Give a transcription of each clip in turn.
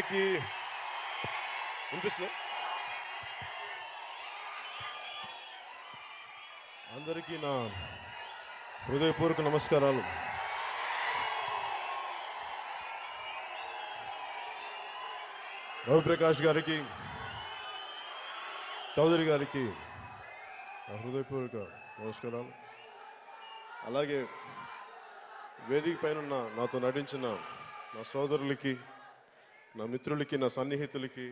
అందరికీ వినిపిస్తుంది. అందరికీ నా హృదయపూర్వక నమస్కారాలు. రవిప్రకాష్ గారికి, చౌదరి గారికి నా హృదయపూర్వక నమస్కారాలు. అలాగే వేదిక పైన నాతో నటించిన నా సోదరులకి, నా మిత్రులకి, నా సన్నిహితులకి,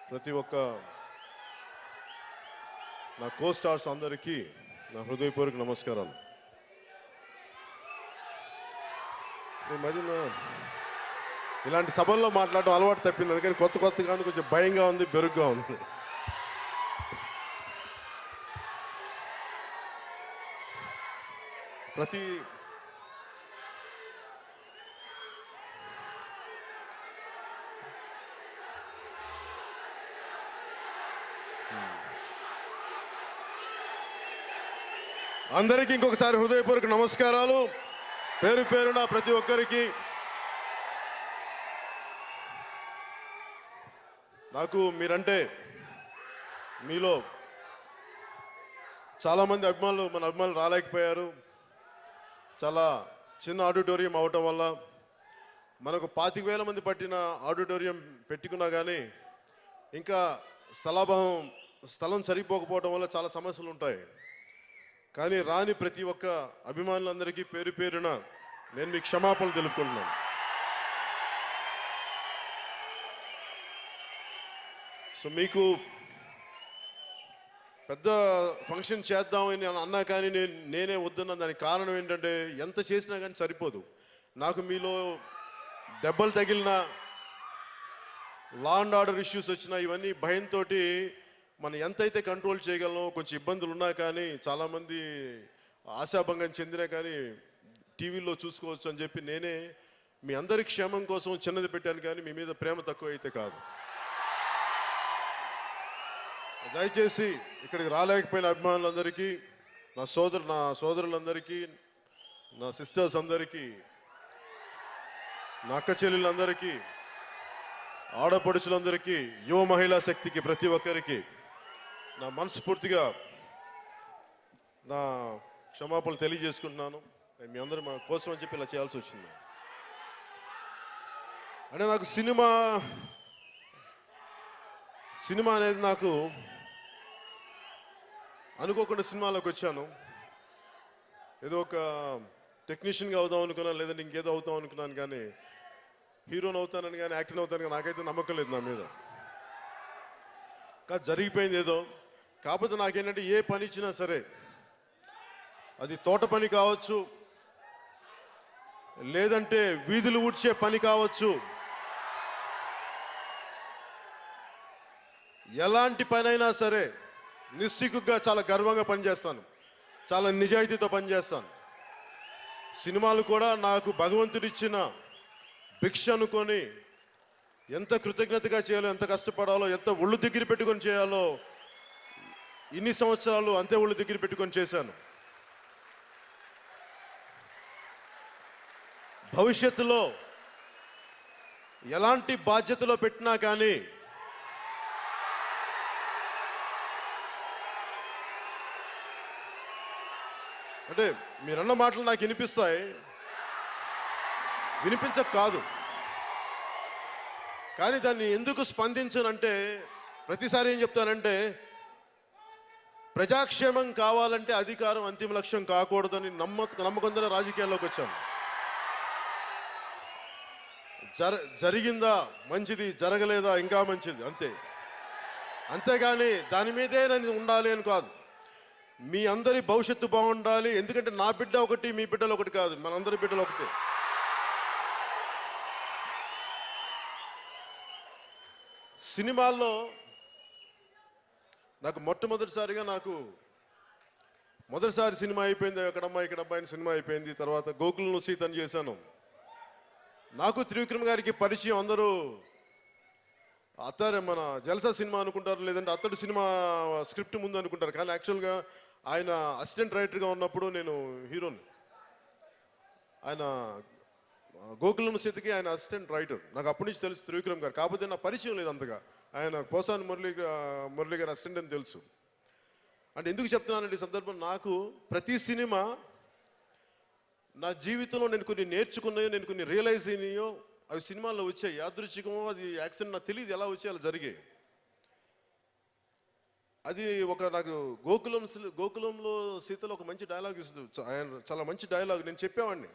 ప్రతి ఒక్క నా కో స్టార్స్ అందరికీ నా హృదయపూర్వక నమస్కారాలు. ఈ మధ్యన ఇలాంటి సభల్లో మాట్లాడడం అలవాటు తప్పింది, అందుకని కొత్తగా ఉంది, కొంచెం భయంగా ఉంది, బెరుగ్గా ఉంది. అందరికీ ఇంకొకసారి హృదయపూర్వక నమస్కారాలు, పేరు పేరున ప్రతి ఒక్కరికి. నాకు మీరంటే, మీలో చాలామంది మన అభిమానులు రాలేకపోయారు. చాలా చిన్న ఆడిటోరియం అవటం వల్ల మనకు 25,000 మంది పట్టిన ఆడిటోరియం పెట్టుకున్నా కానీ ఇంకా స్థలం సరిపోకపోవడం వల్ల చాలా సమస్యలు ఉంటాయి. కానీ రాని ప్రతి ఒక్క అభిమానులందరికీ పేరు పేరున నేను మీకు క్షమాపణలు తెలుపుకుంటున్నాను. సో మీకు పెద్ద ఫంక్షన్ చేద్దామని అన్నా కానీ నేనే వద్దన్నా. దానికి కారణం ఏంటంటే, ఎంత చేసినా కానీ సరిపోదు. నాకు మీలో దెబ్బలు తగిలినా, లా అండ్ ఆర్డర్ ఇష్యూస్ వచ్చినా, ఇవన్నీ భయంతో మనం ఎంతైతే కంట్రోల్ చేయగలనో, కొంచెం ఇబ్బందులు ఉన్నా కానీ, చాలామంది ఆశాభంగం చెందినా కానీ టీవీలో చూసుకోవచ్చు అని చెప్పి నేనే మీ అందరి క్షేమం కోసం చిన్నది పెట్టాను. కానీ మీ మీద ప్రేమ తక్కువ అయితే కాదు. దయచేసి ఇక్కడికి రాలేకపోయిన అభిమానులందరికీ, నా సోదరులందరికీ, నా సిస్టర్స్ అందరికీ, నా అక్క చెల్లెళ్ళందరికీ, ఆడపడుచులందరికీ, యువ మహిళా శక్తికి, ప్రతి ఒక్కరికి నా మనస్ఫూర్తిగా నా క్షమాపణలు తెలియజేసుకుంటున్నాను. మీ అందరూ మా కోసం అని చెప్పి ఇలా చేయాల్సి వచ్చింది. అంటే నాకు సినిమా అనేది నాకు అనుకోకుండా సినిమాలోకి వచ్చాను. ఏదో ఒక టెక్నీషియన్గా అవుదాం అనుకున్నాను, లేదంటే ఇంకేదో అవుతాం అనుకున్నాను. కానీ హీరోని అవుతానని కానీ, యాక్టర్ అవుతానని కానీ నాకైతే నమ్మకం లేదు నా మీద. కానీ జరిగిపోయింది ఏదో. కాకపోతే నాకేంటంటే, ఏ పని ఇచ్చినా సరే, అది తోట పని కావచ్చు, లేదంటే వీధులు ఊడ్చే పని కావచ్చు, ఎలాంటి పని అయినా సరే నిస్సిగ్గుగా చాలా గర్వంగా పనిచేస్తాను, చాలా నిజాయితీతో పనిచేస్తాను. సినిమాలు కూడా నాకు భగవంతుడిచ్చిన భిక్ష అనుకొని ఎంత కృతజ్ఞతగా చేయాలో, ఎంత కష్టపడాలో, ఎంత ఒళ్ళు దగ్గర పెట్టుకొని చేయాలో, ఇన్ని సంవత్సరాలు అంతే ఒళ్ళు దగ్గర పెట్టుకొని చేశాను. భవిష్యత్తులో ఎలాంటి బాధ్యతలో పెట్టినా కానీ అంటే మీరన్న మాటలు నాకు వినిపిస్తాయి, వినిపించక కాదు. కానీ దాన్ని ఎందుకు స్పందించనంటే, ప్రతిసారి ఏం చెప్తానంటే, ప్రజాక్షేమం కావాలంటే అధికారం అంతిమ లక్ష్యం కాకూడదని నమ్మకంతో రాజకీయాల్లోకి వచ్చాను. జరిగిందా మంచిది, జరగలేదా ఇంకా మంచిది, అంతేగాని దాని మీదే నేను ఉండాలి అని కాదు. మీ అందరి భవిష్యత్తు బాగుండాలి. ఎందుకంటే నా బిడ్డ ఒకటి, మీ బిడ్డలు ఒకటి కాదు, మనందరి బిడ్డలు ఒకటి. సినిమాల్లో నాకు మొదటిసారి సినిమా అయిపోయింది, ఇక్కడమ్మా అని సినిమా అయిపోయింది. తర్వాత గోకులను సీతను చేశాను. నాకు త్రివిక్రమ్ గారికి పరిచయం అందరూ మన జల్సా సినిమా అనుకుంటారు, లేదంటే అతడు సినిమా స్క్రిప్ట్ ముందు అనుకుంటారు. కానీ యాక్చువల్గా ఆయన అసిస్టెంట్ రైటర్గా ఉన్నప్పుడు నేను హీరోని, ఆయన గోకులం సీతకి ఆయన అసిస్టెంట్ రైటర్. నాకు అప్పటి నుంచి తెలుసు త్రివిక్రమ్ గారు, కాకపోతే నా పరిచయం లేదు అంతగా. ఆయన పోసాని మురళి గారు అసిస్టెంట్ అని తెలుసు. అంటే ఎందుకు చెప్తున్నానంటే ఈ సందర్భం, నాకు ప్రతి సినిమా నా జీవితంలో నేను కొన్ని నేర్చుకున్నాయో, నేను కొన్ని రియలైజ్ అయినాయో అవి సినిమాల్లో వచ్చాయి. యాదృచ్ఛికమో అది యాక్సిడెంట్ నాకు తెలియదు, ఎలా వచ్చాయి అలా జరిగాయి. అది నాకు గోకులంలో సీతలో ఒక మంచి డైలాగ్ ఇస్తుంది. ఆయన చాలా మంచి డైలాగ్, నేను చెప్పేవాడిని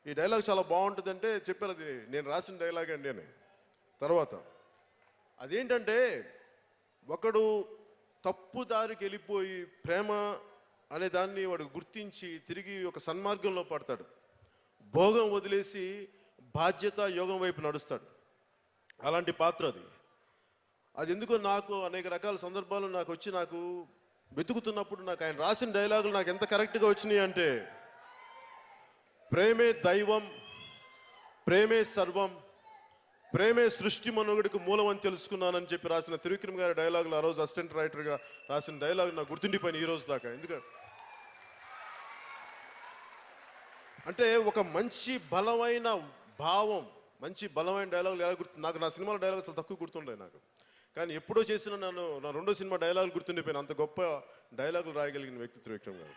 ఈ డైలాగ్ చాలా బాగుంటుంది అంటే చెప్పారు, అది నేను రాసిన డైలాగ్ అండి అని. తర్వాత అదేంటంటే, ఒకడు తప్పు దారికి వెళ్ళిపోయి ప్రేమ అనే దాన్ని వాడు గుర్తించి తిరిగి ఒక సన్మార్గంలో పడతాడు. భోగం వదిలేసి బాధ్యత యోగం వైపు నడుస్తాడు. అలాంటి పాత్ర అది ఎందుకో నాకు అనేక రకాల సందర్భాలు నాకు వెతుకుతున్నప్పుడు నాకు ఆయన రాసిన డైలాగులు నాకు ఎంత కరెక్ట్గా వచ్చినాయి అంటే, ప్రేమే దైవం, ప్రేమే సర్వం, ప్రేమే సృష్టి మనుగడికి మూలం అని తెలుసుకున్నానని చెప్పి రాసిన త్రివిక్రమ్ గారి డైలాగులు, ఆ రోజు అసిస్టెంట్ రైటర్గా రాసిన డైలాగ్ నాకు గుర్తుండిపోయిన ఈ రోజు దాకా. ఎందుకంటే అంటే ఒక మంచి బలమైన భావం, మంచి బలమైన డైలాగులు ఎలా నాకు నా సినిమాల డైలాగ్ చాలా తక్కువ గుర్తుండే నాకు. కానీ ఎప్పుడో చేసిన నా రెండో సినిమా డైలాగులు గుర్తుండిపోయిన, అంత గొప్ప డైలాగులు రాయగలిగిన వ్యక్తి త్రివిక్రమ్ గారు.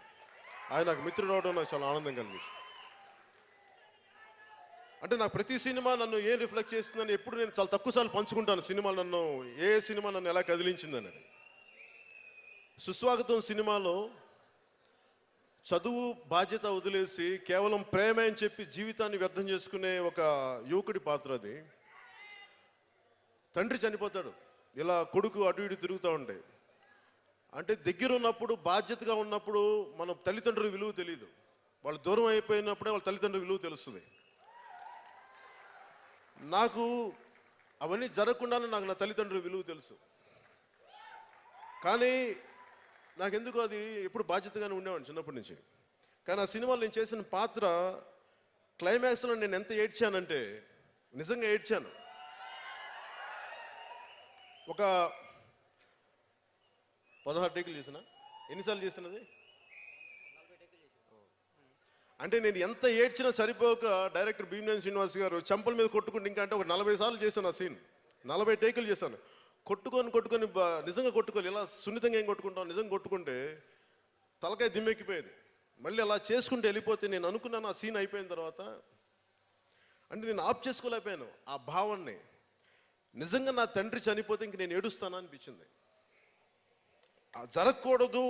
ఆయన నాకు మిత్రుడు అవడం నాకు చాలా ఆనందం కలిగింది. అంటే నాకు ప్రతి సినిమా నన్ను ఏం రిఫ్లెక్ట్ చేస్తుందని ఎప్పుడు నేను చాలా తక్కువసార్లు పంచుకుంటాను. సినిమాలు ఏ సినిమా నన్ను ఎలా కదిలించిందనేది. సుస్వాగతం సినిమాలో చదువు బాధ్యత వదిలేసి కేవలం ప్రేమే అని చెప్పి జీవితాన్ని వ్యర్థం చేసుకునే ఒక యువకుడి పాత్ర అది. తండ్రి చనిపోతాడు, ఇలా కొడుకు అటు ఇటు తిరుగుతూ ఉంటాయి. అంటే దగ్గర ఉన్నప్పుడు, బాధ్యతగా ఉన్నప్పుడు మన తల్లిదండ్రుల విలువ తెలియదు. వాళ్ళు దూరం అయిపోయినప్పుడే వాళ్ళ తల్లిదండ్రుల విలువ తెలుస్తుంది. నాకు అవన్నీ జరగకుండానే నాకు నా తల్లిదండ్రుల విలువ తెలుసు. కానీ నాకెందుకు అది ఎప్పుడు బాధ్యతగానే ఉండేవాడిని చిన్నప్పటి నుంచి. కానీ ఆ సినిమాలో నేను చేసిన పాత్ర క్లైమాక్స్లో నేను ఎంత ఏడ్చానంటే, నిజంగా ఏడ్చాను. ఒక 16 టేకులు చేసిన, ఎన్నిసార్లు చేసినది అంటే నేను ఎంత ఏడ్చినా సరిపోక డైరెక్టర్ భీమనేని శ్రీనివాస్ గారు చెంపల మీద కొట్టుకుంటే, ఇంకా అంటే ఒక 40 సార్లు చేశాను ఆ సీన్. 40 టేకులు చేశాను. కొట్టుకొని నిజంగా కొట్టుకోవాలి. ఇలా సున్నితంగా ఏం కొట్టుకుంటాం, నిజంగా కొట్టుకుంటే తలకాయ దిమ్మెక్కిపోయేది. మళ్ళీ అలా చేసుకుంటూ వెళ్ళిపోతే నేను అనుకున్నాను ఆ సీన్ అయిపోయిన తర్వాత, అంటే నేను ఆఫ్ చేసుకోలేకపోయాను ఆ భావాన్ని. నిజంగా నా తండ్రి చనిపోతే ఇంక నేను ఏడుస్తానా అనిపించింది. జరగకూడదు,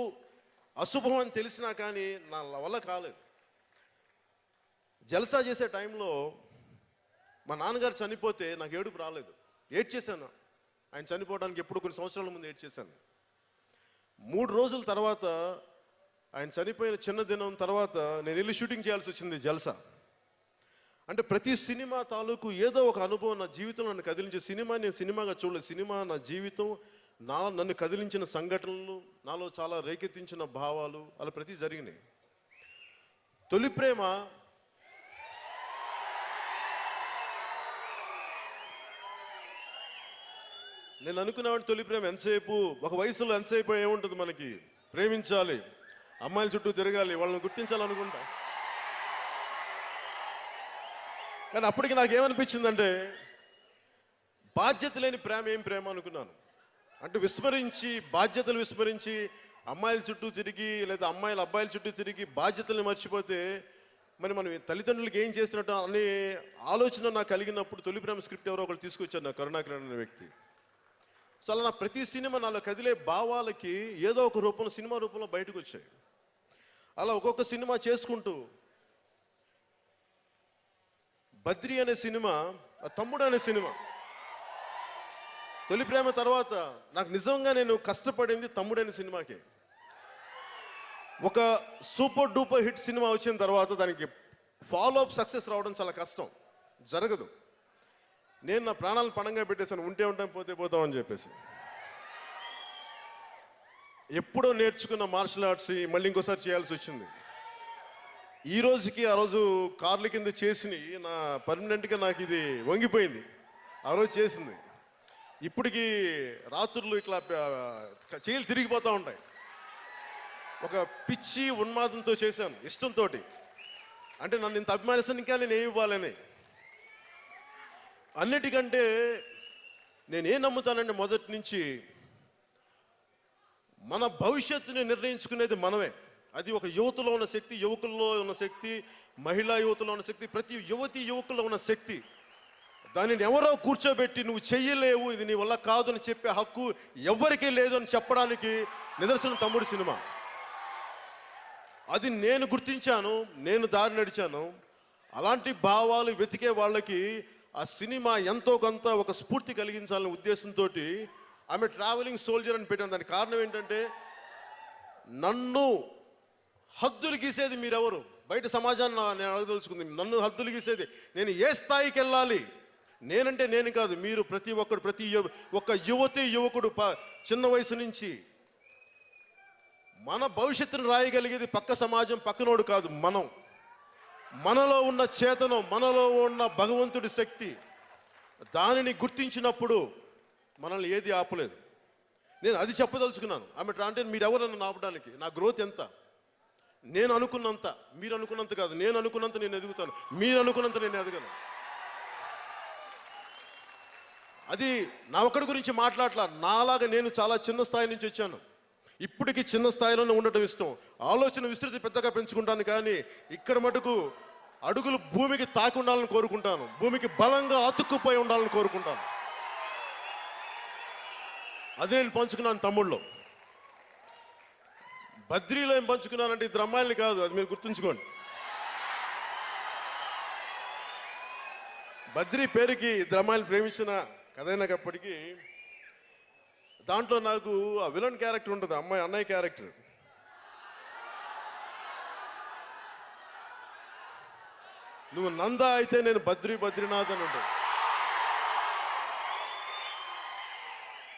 అశుభం అని తెలిసినా కానీ నా వల్ల కాలేదు. జల్సా చేసే టైంలో మా నాన్నగారు చనిపోతే నాకు ఏడుపు రాలేదు, ఏడ్చేశాను. ఆయన చనిపోవడానికి ఎప్పుడు కొన్ని సంవత్సరాల ముందు ఏడ్చేశాను. 3 రోజుల తర్వాత, ఆయన చనిపోయిన చిన్న దినం తర్వాత నేను వెళ్ళి షూటింగ్ చేయాల్సి వచ్చింది జల్సా. అంటే ప్రతి సినిమా తాలూకు ఏదో ఒక అనుభవం నా జీవితంలో నన్ను కదిలించే. సినిమా నేను సినిమాగా చూడలేదు, సినిమా నా జీవితం, నన్ను కదిలించిన సంఘటనలు, నాలో చాలా రేకెత్తించిన భావాలు, అలా ప్రతి జరిగినాయి. తొలి ప్రేమ నేను అనుకునేవాడిని, తొలి ప్రేమ ఎంతసేపు, ఒక వయసులో ఎంతసేపు ఏముంటుంది మనకి, ప్రేమించాలి, అమ్మాయిల చుట్టూ తిరగాలి, వాళ్ళని గుర్తించాలనుకుంటా. కానీ అప్పటికి నాకేమనిపించిందంటే, బాధ్యత లేని ప్రేమ ఏం ప్రేమ అనుకున్నాను. అంటే బాధ్యతలు విస్మరించి అమ్మాయిల చుట్టూ తిరిగి, లేదా అమ్మాయిలు అబ్బాయిల చుట్టూ తిరిగి బాధ్యతల్ని మర్చిపోతే మరి మనం తల్లిదండ్రులకి ఏం చేసినట్టు అనే ఆలోచన నాకు కలిగినప్పుడు తొలి ప్రేమ స్క్రిప్ట్ ఎవరో ఒకరు తీసుకొచ్చారు, నా కరుణాకరన్ అనే వ్యక్తి. సో అలా నా ప్రతి సినిమా నాలో కదిలే భావాలకి ఏదో ఒక రూపంలో, సినిమా రూపంలో బయటకు వచ్చాయి. అలా ఒక్కొక్క సినిమా చేసుకుంటూ బద్రి అనే సినిమా, తమ్ముడు అనే సినిమా, తొలి ప్రేమ తర్వాత నాకు నిజంగా నేను కష్టపడింది తమ్ముడు అనే సినిమాకి. ఒక సూపర్ డూపర్ హిట్ సినిమా వచ్చిన తర్వాత దానికి ఫాలో అప్ సక్సెస్ రావడం చాలా కష్టం, జరగదు. నేను నా ప్రాణాలను పణంగా పెట్టేశాను, ఉంటే ఉంటాం పోతే పోతామని చెప్పేసి. ఎప్పుడో నేర్చుకున్న మార్షల్ ఆర్ట్స్ మళ్ళీ ఇంకోసారి చేయాల్సి వచ్చింది. ఈ రోజుకి ఆ రోజు కార్ల కింద చేసి నా పర్మనెంట్గా నాకు ఇది వంగిపోయింది. ఆ రోజు చేసింది ఇప్పటికి రాత్రులు ఇట్లా చేతులు తిరిగిపోతూ ఉంటాయి. ఒక పిచ్చి ఉన్మాదంతో చేశాను, ఇష్టంతో. అంటే నన్ను ఇంత అభిమానిస్తాను, ఇంకా నేను ఏమి ఇవ్వాలని. అన్నిటికంటే నేనేం నమ్ముతానంటే మొదటి నుంచి మన భవిష్యత్తుని నిర్ణయించుకునేది మనమే. అది ఒక యువతలో ఉన్న శక్తి, యువకుల్లో ఉన్న శక్తి, మహిళా యువతలో ఉన్న శక్తి, ప్రతి యువతి యువకుల్లో ఉన్న శక్తి. దానిని ఎవరో కూర్చోబెట్టి నువ్వు చెయ్యలేవు, ఇది నీ వల్ల కాదు అని చెప్పే హక్కు ఎవరికీ లేదు అని చెప్పడానికి నిదర్శనం తమ్ముడు సినిమా. అది నేను గుర్తించాను, నేను దారి నడిచాను. అలాంటి భావాలు వెతికే వాళ్ళకి ఆ సినిమా ఎంతో కొంత ఒక స్ఫూర్తి కలిగించాలనే ఉద్దేశంతో ఆమె ట్రావెలింగ్ సోల్జర్ అని పెట్టాను. దానికి కారణం ఏంటంటే, నన్ను హద్దులు గీసేది మీరెవరు? బయట సమాజాన్ని నేను అడగదలుచుకుంది. నన్ను హద్దులు గీసేది నేను ఏ స్థాయికి వెళ్ళాలి? నేనంటే నేను కాదు, మీరు ప్రతి ఒక్కడు, ఒక్క యువతి యువకుడు చిన్న వయసు నుంచి మన భవిష్యత్తును రాయగలిగేది పక్క సమాజం, పక్కనోడు కాదు, మనం. మనలో ఉన్న చేతనం, మనలో ఉన్న భగవంతుడి శక్తి, దానిని గుర్తించినప్పుడు మనల్ని ఏది ఆపలేదు. నేను అది చెప్పదలుచుకున్నాను. ఆమె అంటే మీరెవరన్నా ఆపడానికి? నా గ్రోత్ ఎంత? నేను అనుకున్నంత, మీరు అనుకున్నంత కాదు. నేను అనుకున్నంత నేను ఎదుగుతాను, మీరు అనుకున్నంత నేను ఎదగను. అది నా ఒక్కడి గురించి మాట్లాడలా. నాలాగా నేను చాలా చిన్న స్థాయి నుంచి వచ్చాను. ఇప్పటికీ చిన్న స్థాయిలోనే ఉండటం ఇష్టం. ఆలోచన విస్తృతి పెద్దగా పెంచుకుంటాను, కానీ ఇక్కడ మటుకు అడుగులు భూమికి తాకి ఉండాలని కోరుకుంటాను. భూమికి బలంగా అతుక్కుపోయి ఉండాలని కోరుకుంటాను. అది నేను పంచుకున్నాను తమ్ముళ్ళు. బద్రీలో ఏం పంచుకున్నానంటే ఇద్దరు అమ్మాయిలు కాదు, అది మీరు గుర్తుంచుకోండి. బద్రీ పేరుకి ఇద్దరు అమ్మాయిలు ప్రేమించిన కథైనప్పటికీ దాంట్లో నాకు ఆ విలన్ క్యారెక్టర్ ఉంటుంది, అమ్మాయి అన్నయ్య క్యారెక్టర్. నువ్వు నంద అయితే నేను బద్రీనాథ్ అని ఉంటుంది.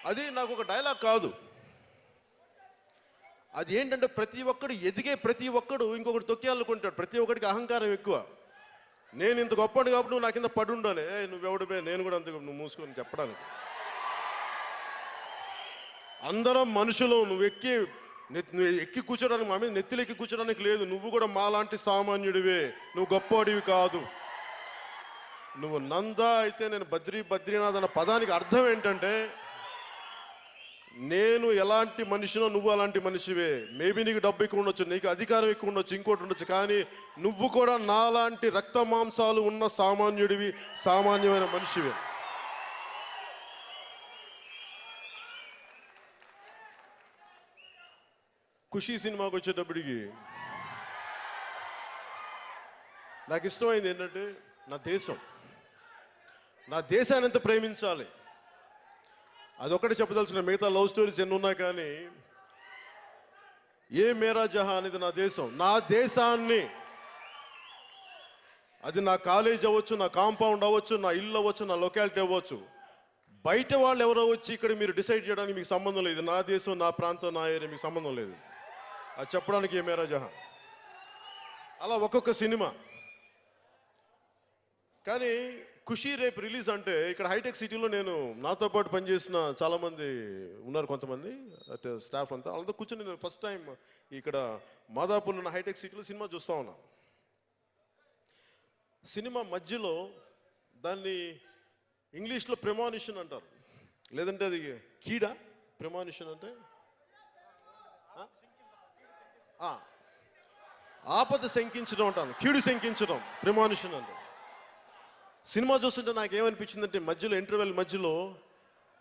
అది నాకు ఒక డైలాగ్ కాదు. అది ఏంటంటే, ప్రతి ఒక్కడు ఎదిగే ప్రతి ఒక్కడు ఇంకొకటి తొక్కేయాలనుకుంటాడు. ప్రతి ఒక్కడికి అహంకారం ఎక్కువ. నేను ఇంత గొప్పడు కాబట్టి నువ్వు నా కింద పడి ఉండాలి, నువ్వెవడిపే, నేను కూడా అంత, నువ్వు మూసుకొని చెప్పడానికి. అందరం మనుషులు. నువ్వు ఎక్కి కూర్చోడానికి, మా మీద నెత్తిలు ఎక్కి కూర్చోడానికి లేదు. నువ్వు కూడా మాలాంటి సామాన్యుడివే, నువ్వు గొప్పవాడివి కాదు. నువ్వు నంద అయితే నేను బద్రీనాథ్ అన్న పదానికి అర్థం ఏంటంటే, నేను ఎలాంటి మనిషినో నువ్వు అలాంటి మనిషివే. మేబీ నీకు డబ్బు ఎక్కువ ఉండొచ్చు, నీకు అధికారం ఎక్కువ ఉండొచ్చు, ఇంకోటి ఉండొచ్చు, కానీ నువ్వు కూడా నాలాంటి రక్త మాంసాలు ఉన్న సామాన్యుడివి, సామాన్యమైన మనిషివే. ఖుషీ సినిమాకి వచ్చేటప్పటికి నాకు ఇష్టమైంది ఏంటంటే, నా దేశాన్ని ఎంత ప్రేమించాలి అదొకటి చెప్పదలుచుకున్నా. మిగతా లవ్ స్టోరీస్ ఎన్ని ఉన్నా కానీ ఏ మేరా జహా అనేది నా దేశం. నా దేశాన్ని, అది నా కాలేజ్ అవ్వచ్చు, నా కాంపౌండ్ అవ్వచ్చు, నా ఇల్లు అవ్వచ్చు, నా లొకాలిటీ అవ్వచ్చు, బయట వాళ్ళు ఎవరో వచ్చి ఇక్కడ మీరు డిసైడ్ చేయడానికి మీకు సంబంధం లేదు. నా దేశం, నా ప్రాంతం, నా ఏరియా, మీకు సంబంధం లేదు. అది చెప్పడానికి ఏ మేరా జహా. అలా ఒక్కొక్క సినిమా. కానీ ఖుషీ రేపు రిలీజ్ అంటే ఇక్కడ హైటెక్ సిటీలో నేను, నాతో పాటు పనిచేసిన చాలామంది ఉన్నారు, కొంతమంది స్టాఫ్ అంతా, వాళ్ళతో కూర్చొని నేను ఫస్ట్ టైం ఇక్కడ మాదాపూర్లో ఉన్న హైటెక్ సిటీలో సినిమా చూస్తూ ఉన్నా. సినిమా మధ్యలో దాన్ని ఇంగ్లీష్లో ప్రెమానిషన్ అంటారు, లేదంటే అది కీడా. ప్రెమానిషన్ అంటే ఆపద శంకించడం అంటాను, కీడు శంకించడం ప్రెమానిషన్ అంటే. సినిమా చూస్తుంటే నాకేమనిపించిందంటే, మధ్యలో ఇంటర్వెల్ మధ్యలో,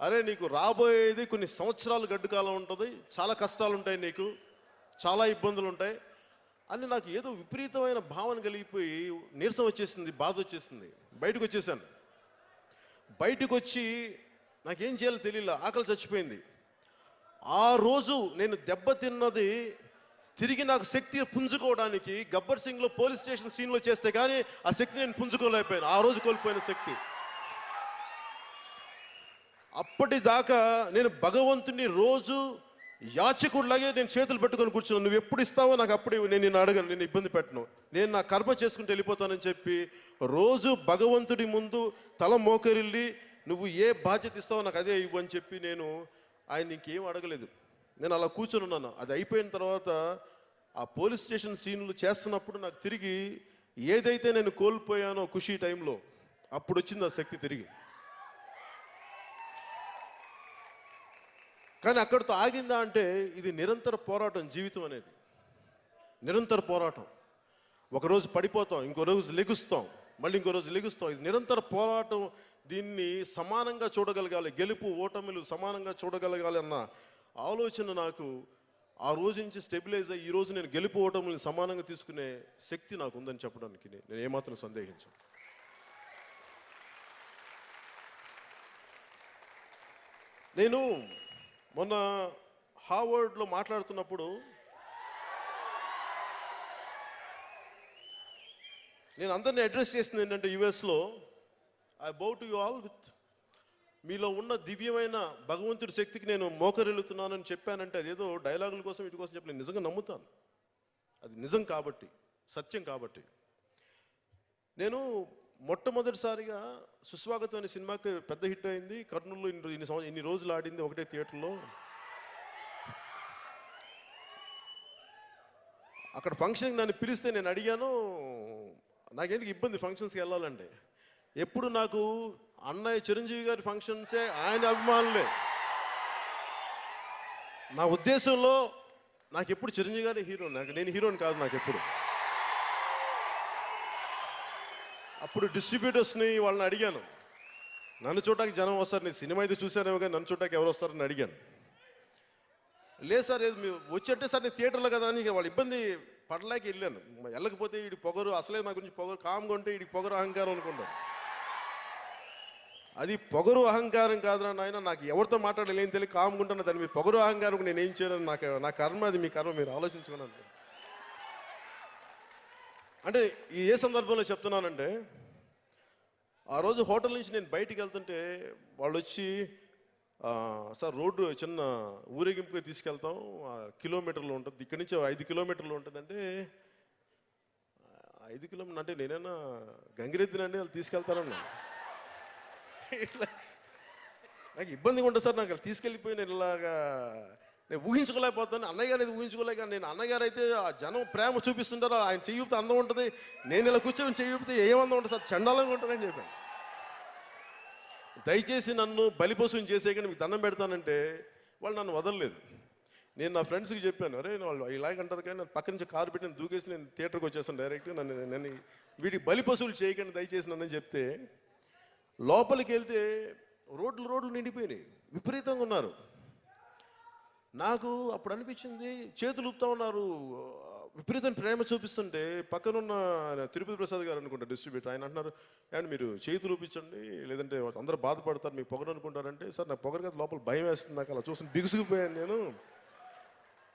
అరే నీకు రాబోయేది కొన్ని సంవత్సరాలు గడ్డు కాలం ఉంటుంది, చాలా కష్టాలు ఉంటాయి, నీకు చాలా ఇబ్బందులు ఉంటాయి అని నాకు ఏదో విపరీతమైన భావన కలిగిపోయి నీరసం వచ్చేసింది, బాధ వచ్చేసింది. బయటకు వచ్చేసాను. బయటకు వచ్చి నాకేం చేయాలో తెలియలే, ఆకలి చచ్చిపోయింది. ఆ రోజు నేను దెబ్బతిన్నది తిరిగి నాకు శక్తి పుంజుకోవడానికి గబ్బర్ సింగ్లో పోలీస్ స్టేషన్ సీన్లో చేస్తే కానీ ఆ శక్తి నేను పుంజుకోలేకపోయాను. ఆ రోజు కోల్పోయిన శక్తి. అప్పటిదాకా నేను భగవంతుని రోజు యాచకుడిలాగే నేను చేతులు పెట్టుకొని కూర్చున్నాను. నువ్వు ఎప్పుడు ఇస్తావో నాకు అప్పుడు నేను నిన్ను అడగను, నేను ఇబ్బంది పెట్టను, నేను నా కర్మ చేసుకుంటూ వెళ్ళిపోతానని చెప్పి రోజు భగవంతుడి ముందు తల మోకరిల్లి, నువ్వు ఏ బాధ్యత ఇస్తావో నాకు అదే ఇవ్వు అని చెప్పి నేను ఆయన ఇంకేం అడగలేదు. నేను అలా కూర్చొని ఉన్నాను. అది అయిపోయిన తర్వాత ఆ పోలీస్ స్టేషన్ సీన్లు చేస్తున్నప్పుడు నాకు తిరిగి ఏదైతే నేను కోల్పోయానో ఖుషీ టైంలో, అప్పుడు వచ్చింది ఆ శక్తి తిరిగి. కానీ అక్కడితో ఆగిందా అంటే ఇది నిరంతర పోరాటం. జీవితం అనేది నిరంతర పోరాటం. ఒకరోజు పడిపోతాం, ఇంకో రోజు లెగుస్తాం, మళ్ళీ ఇంకో రోజు లెగుస్తాం. ఇది నిరంతర పోరాటం. దీన్ని సమానంగా చూడగలగాలి, గెలుపు ఓటములు సమానంగా చూడగలగాలి అన్న ఆలోచన నాకు ఆ రోజు నుంచి స్టెబిలైజ్ అయ్యి ఈ రోజు నేను గెలుపు ఓటములను సమానంగా తీసుకునే శక్తి నాకు ఉందని చెప్పడానికి నేను ఏమాత్రం సందేహించను. నేను మొన్న హార్వర్డ్లో మాట్లాడుతున్నప్పుడు నేను అందరినీ అడ్రస్ చేసింది ఏంటంటే, యుఎస్లో I bow to you all with, మీలో ఉన్న దివ్యమైన భగవంతుడి శక్తికి నేను మోకరిల్లుతున్నానని చెప్పానంటే అదేదో డైలాగుల కోసం వీటి కోసం చెప్పి నేను నిజంగా నమ్ముతాను. అది నిజం కాబట్టి, సత్యం కాబట్టి. నేను మొట్టమొదటిసారిగా సుస్వాగతం అనే సినిమాకి పెద్ద హిట్ అయింది. కర్నూలులో ఇన్ని రోజులు ఆడింది ఒకటే థియేటర్లో. అక్కడ ఫంక్షన్కి నన్ను పిలిస్తే నేను అడిగాను, నాకేంటి ఇబ్బంది ఫంక్షన్స్కి వెళ్ళాలంటే. ఎప్పుడు నాకు అన్నయ్య చిరంజీవి గారి ఫంక్షన్సే, ఆయన అభిమానులే. నా ఉద్దేశంలో నాకు ఎప్పుడు చిరంజీవి గారి హీరో, నేను హీరోని కాదు నాకు ఎప్పుడు. అప్పుడు డిస్ట్రిబ్యూటర్స్ని వాళ్ళని అడిగాను, నన్ను చూడటానికి జనం వస్తారు, నేను సినిమా అయితే చూశానేమో కానీ నన్ను చూడటానికి ఎవరు వస్తారని అడిగాను. లేదు సార్, ఏది మీరు వచ్చంటే సార్ నేను థియేటర్లో కదా అని వాళ్ళు ఇబ్బంది పడలేక వెళ్ళాను. వెళ్ళకపోతే వీడి పొగరు, అసలే నా గురించి పొగరు, కామ్గా ఉంటే వీడికి పొగరు అహంకారం అనుకుంటాను. అది పొగరు అహంకారం కాదురా నాయన, నాకు ఎవరితో మాట్లాడలేని తెలియక కామ్గుంటున్నా. దాన్ని మీ పొగరు అహంకారం నేను ఏం చేయను, నా కర్మ అది, మీ కర్మ, మీరు ఆలోచించుకున్నాను. అంటే ఏ సందర్భంలో చెప్తున్నానంటే, ఆ రోజు హోటల్ నుంచి నేను బయటికి వెళ్తుంటే వాళ్ళు వచ్చి, సార్ రోడ్డు చిన్న ఊరేగింపుగా తీసుకెళ్తాం, కిలోమీటర్లు ఉంటుంది, ఇక్కడి నుంచి 5 కిలోమీటర్లు ఉంటుంది అంటే, 5 కిలోమీటర్లు అంటే నేనైనా గంగిరెద్దునండి వాళ్ళు తీసుకెళ్తానన్నా. ఇట్లా నాకు ఇబ్బందిగా ఉంటుంది సార్, నాకు తీసుకెళ్ళిపోయి నేను ఇలాగా నేను ఊహించుకోలేకపోతాను. అన్నయ్య గారు ఊహించుకోలేక, నేను అన్నగారు అయితే ఆ జనం ప్రేమ చూపిస్తుంటారు, ఆయన చెయ్యితే అందం ఉంటుంది, నేను ఇలా కూర్చొని చెయ్యితే ఏమందం ఉంటుంది సార్, చండాలంగా ఉంటుందని చెప్పాను. దయచేసి నన్ను బలిపశువుని చేసేయకండి, మీకు దండం పెడతానంటే వాళ్ళు నన్ను వదలలేదు. నేను నా ఫ్రెండ్స్కి చెప్పాను, అరే వాళ్ళు ఇలాగంటారు కానీ నన్ను పక్క నుంచి కారు పెట్టి నేను దూకేసి నేను థియేటర్కి వచ్చేసాను డైరెక్ట్, నన్ను వీటికి బలిపశువులు చేయకండి దయచేసి నన్ను చెప్తే, లోపలికి వెళ్తే రోడ్లు నిండిపోయినాయి, విపరీతంగా ఉన్నారు. నాకు అప్పుడు అనిపించింది, చేతులు ఊపుతా ఉన్నారు, విపరీతం ప్రేమ చూపిస్తుంటే పక్కనున్న తిరుపతి ప్రసాద్ గారు అనుకుంటా డిస్ట్రిబ్యూటర్, ఆయన అంటున్నారు, అండ్ మీరు చేతులు ఊపించండి లేదంటే అందరూ బాధపడతారు, మీకు పొగరు అనుకుంటారంటే. సార్ నాకు పొగరు కదా, లోపల భయం వేస్తుంది, నాకు అలా చూసి బిగుసుకుపోయాను.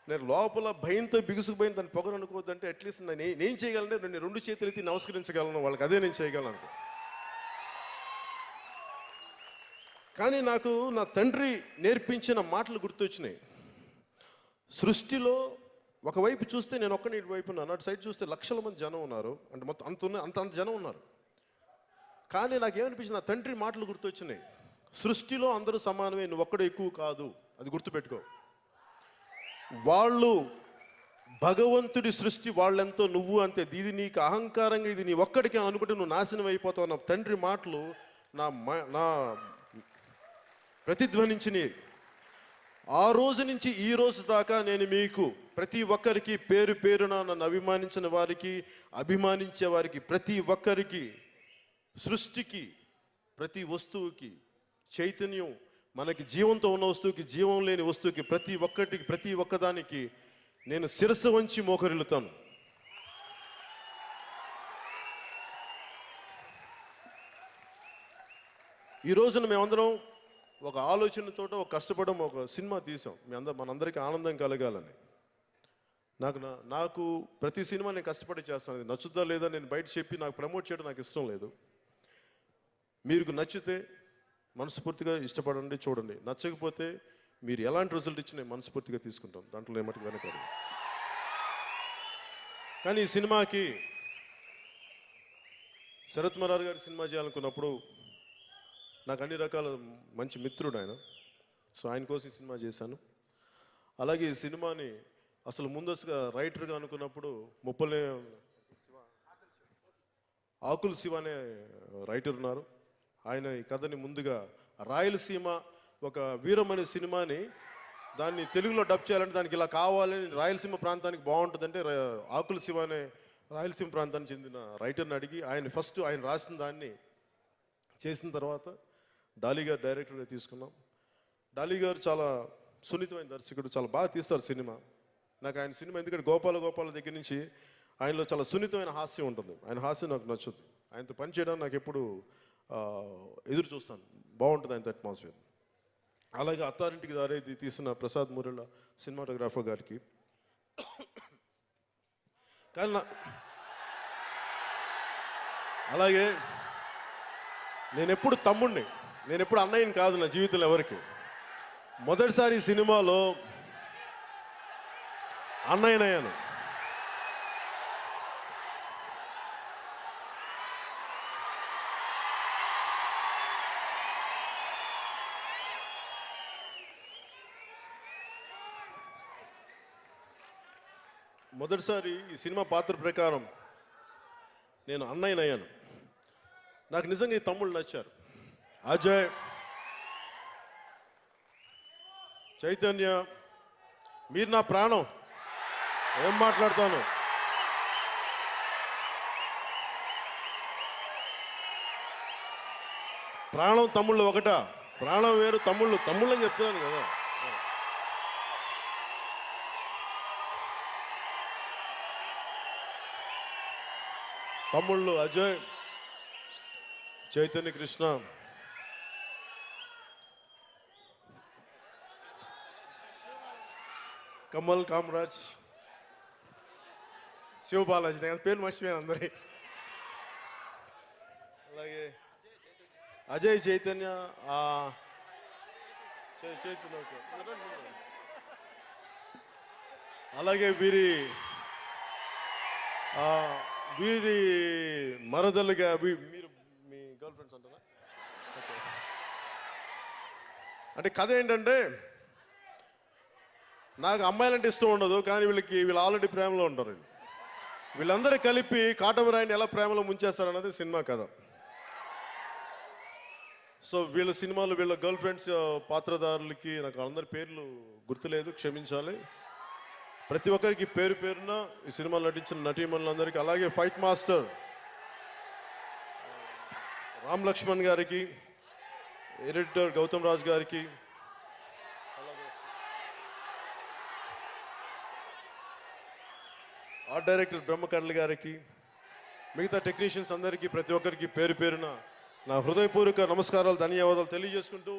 నేను లోపల భయంతో బిగుసుకుపోయిన దాన్ని పొగరు అనుకోవద్దంటే అట్లీస్ట్ నేను చేయగలంటే నేను 2 చేతులు ఎత్తి నమస్కరించగలను వాళ్ళకి, అదే నేను చేయగలను అనుకో. కానీ నాకు నా తండ్రి నేర్పించిన మాటలు గుర్తొచ్చినాయి. సృష్టిలో ఒకవైపు చూస్తే నేను ఒక్కని వైపు ఉన్నాను, అటు సైడ్ చూస్తే లక్షల మంది జనం ఉన్నారు, అంటే మొత్తం అంత జనం ఉన్నారు. కానీ నాకేమనిపించింది, నా తండ్రి మాటలు గుర్తొచ్చినాయి. సృష్టిలో అందరూ సమానమే, నువ్వు ఒక్కడు ఎక్కువ కాదు, అది గుర్తుపెట్టుకో. వాళ్ళు భగవంతుడి సృష్టి, వాళ్ళెంతో నువ్వు అంతే, ఇది నీకు అహంకారంగా ఇది నీ ఒక్కడికి అనుకుంటే నువ్వు నాశనం అయిపోతావు. నా తండ్రి మాటలు నా ప్రతిధ్వనించినాయి. ఆ రోజు నుంచి ఈ రోజు దాకా నేను మీకు ప్రతి ఒక్కరికి పేరు పేరున నన్ను అభిమానించిన వారికి, అభిమానించే వారికి, ప్రతి ఒక్కరికి, సృష్టికి, ప్రతి వస్తువుకి, చైతన్యం మనకి జీవంతో ఉన్న వస్తువుకి, జీవం లేని వస్తువుకి, ప్రతి ఒక్కదానికి నేను శిరస్సు వంచి మోకరిల్లుతాను. ఈ రోజున మేమందరం ఒక ఆలోచనతో ఒక కష్టపడడం, ఒక సినిమా తీసాం, మనందరికీ ఆనందం కలగాలని. నాకు ప్రతి సినిమా నేను కష్టపడి చేస్తాను, అది నచ్చుద్దా లేదా నేను బయట చెప్పి నాకు ప్రమోట్ చేయడం నాకు ఇష్టం లేదు. మీకు నచ్చితే మనస్ఫూర్తిగా ఇష్టపడండి, చూడండి. నచ్చకపోతే మీరు ఎలాంటి రిజల్ట్ ఇచ్చినా మనస్ఫూర్తిగా తీసుకుంటాం, దాంట్లో ఏమట్టుకు వెనకాడు. కానీ ఈ సినిమాకి శరత్ మరార్ గారి సినిమా చేయాలనుకున్నప్పుడు నాకు అన్ని రకాల మంచి మిత్రుడు ఆయన, సో ఆయన కోసం ఈ సినిమా చేశాను. అలాగే ఈ సినిమాని అసలు ముందస్తుగా రైటర్గా అనుకున్నప్పుడు ఆకుల శివ అనే రైటర్ ఉన్నారు. ఆయన ఈ కథని ముందుగా రాయలసీమ ఒక వీరం అనే సినిమాని దాన్ని తెలుగులో డబ్ చేయాలంటే దానికి ఇలా కావాలని రాయలసీమ ప్రాంతానికి బాగుంటుందంటే ఆకుల శివ అనే రాయలసీమ ప్రాంతానికి చెందిన రైటర్ని అడిగి ఆయన రాసిన దాన్ని చేసిన తర్వాత డాలీ గారు డైరెక్టర్గా తీసుకున్నాం. డాలీ గారు చాలా సున్నితమైన దర్శకుడు, చాలా బాగా తీస్తారు సినిమా. నాకు ఆయన సినిమా ఎందుకంటే గోపాల దగ్గర నుంచి ఆయనలో చాలా సున్నితమైన హాస్యం ఉంటుంది. ఆయన హాస్యం నాకు నచ్చుతుంది. ఆయనతో పని చేయడానికి నాకు ఎప్పుడు ఎదురు చూస్తాను, బాగుంటుంది ఆయనతో అట్మాస్ఫియర్. అలాగే అత్తారింటికి దారేది తీసిన ప్రసాద్ మురళ సినిమాటోగ్రాఫర్ గారికి. కానీ అలాగే నేను ఎప్పుడు తమ్ముడిని, నేను ఎప్పుడు అన్నయ్యని కాదు నా జీవితంలో ఎవరికి. మొదటిసారి ఈ సినిమాలో అన్నయ్యనయ్యాను. మొదటిసారి ఈ సినిమా పాత్ర ప్రకారం నేను అన్నయ్యనయ్యాను. నాకు నిజంగా ఈ తమ్ముళ్ళు నచ్చారు. అజయ్, చైతన్య, మీరు నా ప్రాణం. ఏం మాట్లాడతాను, ప్రాణం తమ్ముళ్ళు ఒకటా? ప్రాణం వేరు, తమ్ముళ్ళు తమ్ముళ్ళని చెప్తున్నాను కదా. తమ్ముళ్ళు అజయ్, చైతన్య, కృష్ణ. కమల్, కామరాజ్, శివబాలాజీ. నేను పేరు మర్చిపోయాను అందరి. అలాగే అజయ్, చైతన్య, అలాగే వీరి మరదలుగా మీరు మీ గర్ల్ ఫ్రెండ్స్ అంటారా? అంటే కథ ఏంటంటే, నాకు అమ్మాయిలంటే ఇష్టం ఉండదు, కానీ వీళ్ళు ఆల్రెడీ ప్రేమలో ఉంటారు. వీళ్ళందరూ కలిపి కాటమరాయిని ఎలా ప్రేమలో ముంచేస్తారన్నది సినిమా కథ. సో వీళ్ళ సినిమాలు వీళ్ళ గర్ల్ ఫ్రెండ్స్ పాత్రధారులకి నాకు అందరి పేర్లు గుర్తులేదు, క్షమించాలి. ప్రతి ఒక్కరికి పేరు పేరున ఈ సినిమాలో నటించిన నటీమణులందరికీ, అలాగే ఫైట్ మాస్టర్ రామ్ లక్ష్మణ్ గారికి, ఎడిటర్ గౌతమ్ రాజ్ గారికి, ఆర్ట్ డైరెక్టర్ బ్రహ్మకర్ల గారికి, మిగతా టెక్నీషియన్స్ అందరికీ, ప్రతి ఒక్కరికి పేరు పేరున నా హృదయపూర్వక నమస్కారాలు, ధన్యవాదాలు తెలియజేసుకుంటూ